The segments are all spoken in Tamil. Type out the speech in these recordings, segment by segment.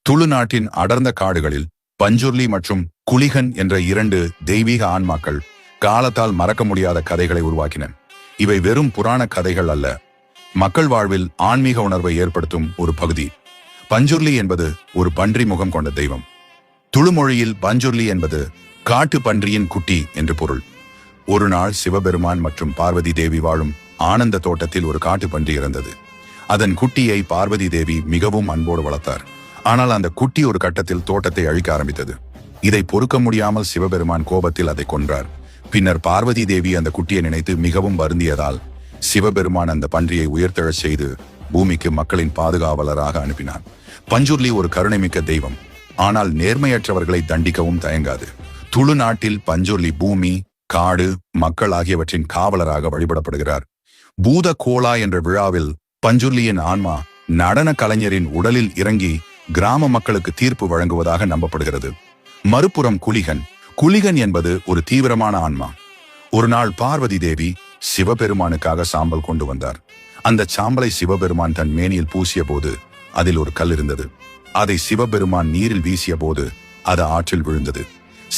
துளு நாட்டின் அடர்ந்த காடுகளில் பஞ்சுர்லி மற்றும் குலிகன் என்ற இரண்டு தெய்வீக ஆன்மாக்கள் காலத்தால் மறக்க முடியாத கதைகளை உருவாக்கின. இவை வெறும் புராண கதைகள் அல்ல, மக்கள் வாழ்வில் ஆன்மீக உணர்வை ஏற்படுத்தும் ஒரு பகுதி. பஞ்சுர்லி என்பது ஒரு பன்றி முகம் கொண்ட தெய்வம். துளு மொழியில் பஞ்சுர்லி என்பது காட்டு பன்றியின் குட்டி என்று பொருள். ஒரு நாள் சிவபெருமான் மற்றும் பார்வதி தேவி வாழும் ஆனந்த தோட்டத்தில் ஒரு காட்டு பன்றி இறந்தது. அதன் குட்டியை பார்வதி தேவி மிகவும் அன்போடு வளர்த்தார். ஆனால் அந்த குட்டி ஒரு கட்டத்தில் தோட்டத்தை அழிக்க ஆரம்பித்தது. இதை பொறுக்க முடியாமல் சிவபெருமான் கோபத்தில் அதை கொன்றார். பின்னர் பார்வதி தேவி அந்த குட்டியை நினைத்து மிகவும் வருந்தியதால் சிவபெருமான் அந்த பன்றியை உயர்த்தெழச் செய்து பூமிக்கு மக்களின் பாதுகாவலராக அனுப்பினார். பஞ்சுர்லி ஒரு கருணைமிக்க தெய்வம், ஆனால் நேர்மையற்றவர்களை தண்டிக்கவும் தயங்காது. துளு நாட்டில் பஞ்சுர்லி பூமி, காடு, மக்கள் ஆகியவற்றின் காவலராக வழிபடப்படுகிறார். பூத கோலா என்ற விழாவில் பஞ்சுர்லியின் ஆன்மா நடன கலைஞரின் உடலில் இறங்கி கிராம மக்களுக்கு தீர்ப்பு வழங்குவதாக நம்பப்படுகிறது. மறுபுறம் குலிகன் என்பது ஒரு தீவிரமான ஆன்மா. ஒரு நாள் பார்வதி தேவி சிவபெருமானுக்காக சாம்பல் கொண்டு வந்தார். அந்த சாம்பலை சிவபெருமான் தன் மேனியில் பூசிய போது அதில் ஒரு கல் இருந்தது. அதை சிவபெருமான் நீரில் வீசிய போது அது ஆற்றில் விழுந்தது.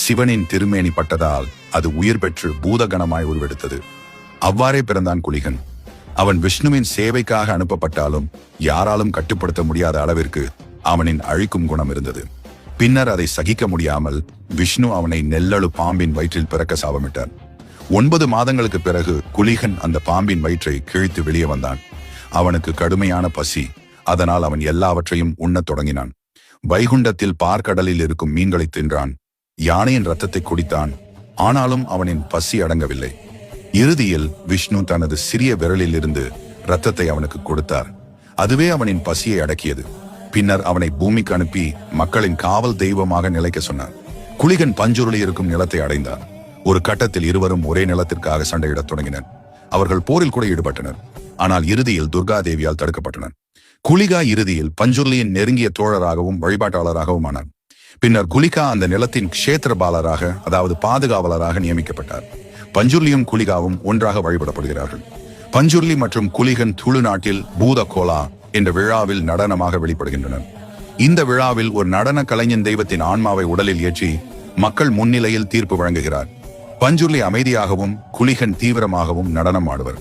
சிவனின் திருமேனி பட்டதால் அது உயிர் பெற்று பூதகணமாய் உருவெடுத்தது. அவ்வாறே பிறந்தான் குலிகன். அவன் விஷ்ணுவின் சேவைக்காக அனுப்பப்பட்டாலும் யாராலும் கட்டுப்படுத்த முடியாத அளவிற்கு அவனின் அழிக்கும் குணம் இருந்தது. பின்னர் அதை சகிக்க முடியாமல் விஷ்ணு அவனை நெல்லளு பாம்பின் வயிற்றில் பிறக்க சாபமிட்டார். 9 மாதங்களுக்கு பிறகு குலிகன் அந்த பாம்பின் வயிற்றை கிழித்து வெளியே வந்தான். அவனுக்கு கடுமையான பசி, அதனால் அவன் எல்லாவற்றையும் உண்ணத் தொடங்கினான். வைகுண்டத்தில் பார்க்கடலில் இருக்கும் மீன்களை தின்றான். யானையின் ரத்தத்தை குடித்தான். ஆனாலும் அவனின் பசி அடங்கவில்லை. இறுதியில் விஷ்ணு தனது சிறிய விரலில் இருந்து இரத்தத்தை அவனுக்கு கொடுத்தார். அதுவே அவனின் பசியை அடக்கியது. பின்னர் அவனை பூமிக்கு அனுப்பி மக்களின் காவல் தெய்வமாக நிலைக்க சொன்னார். குலிகன் பஞ்சுருளி இருக்கும் நிலத்தை அடைந்தார். ஒரு கட்டத்தில் இருவரும் ஒரே நிலத்திற்காக சண்டையிடத் தொடங்கினர். அவர்கள் போரில் கூட ஈடுபட்டனர். ஆனால் இறுதியில் துர்கா தேவியால் தடுக்கப்பட்டனர். குலிகா இறுதியில் பஞ்சுர்லியின் நெருங்கிய தோழராகவும் வழிபாட்டாளராகவும் ஆனார். பின்னர் குலிகா அந்த நிலத்தின் க்ஷேத்திரபாலராக, அதாவது பாதுகாவலராக நியமிக்கப்பட்டார். பஞ்சுர்லியும் குலிகாவும் ஒன்றாக வழிபடப்படுகிறார்கள். பஞ்சுர்லி மற்றும் குலிகன் துளு நாட்டில் பூத கோலா என்ற விழாவில் நடனமாக வெளிப்படுகின்றனர். இந்த விழாவில் ஒரு நடன கலைஞன் தெய்வத்தின் ஆன்மாவை உடலில் ஏற்றி மக்கள் முன்னிலையில் தீர்ப்பு வழங்குகிறார். பஞ்சுர்லி அமைதியாகவும் குலிகன் தீவிரமாகவும் நடனம் ஆடுவர்.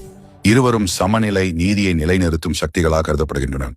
இருவரும் சமநிலை, நீதியை நிலைநிறுத்தும் சக்திகளாக கருதப்படுகின்றனர்.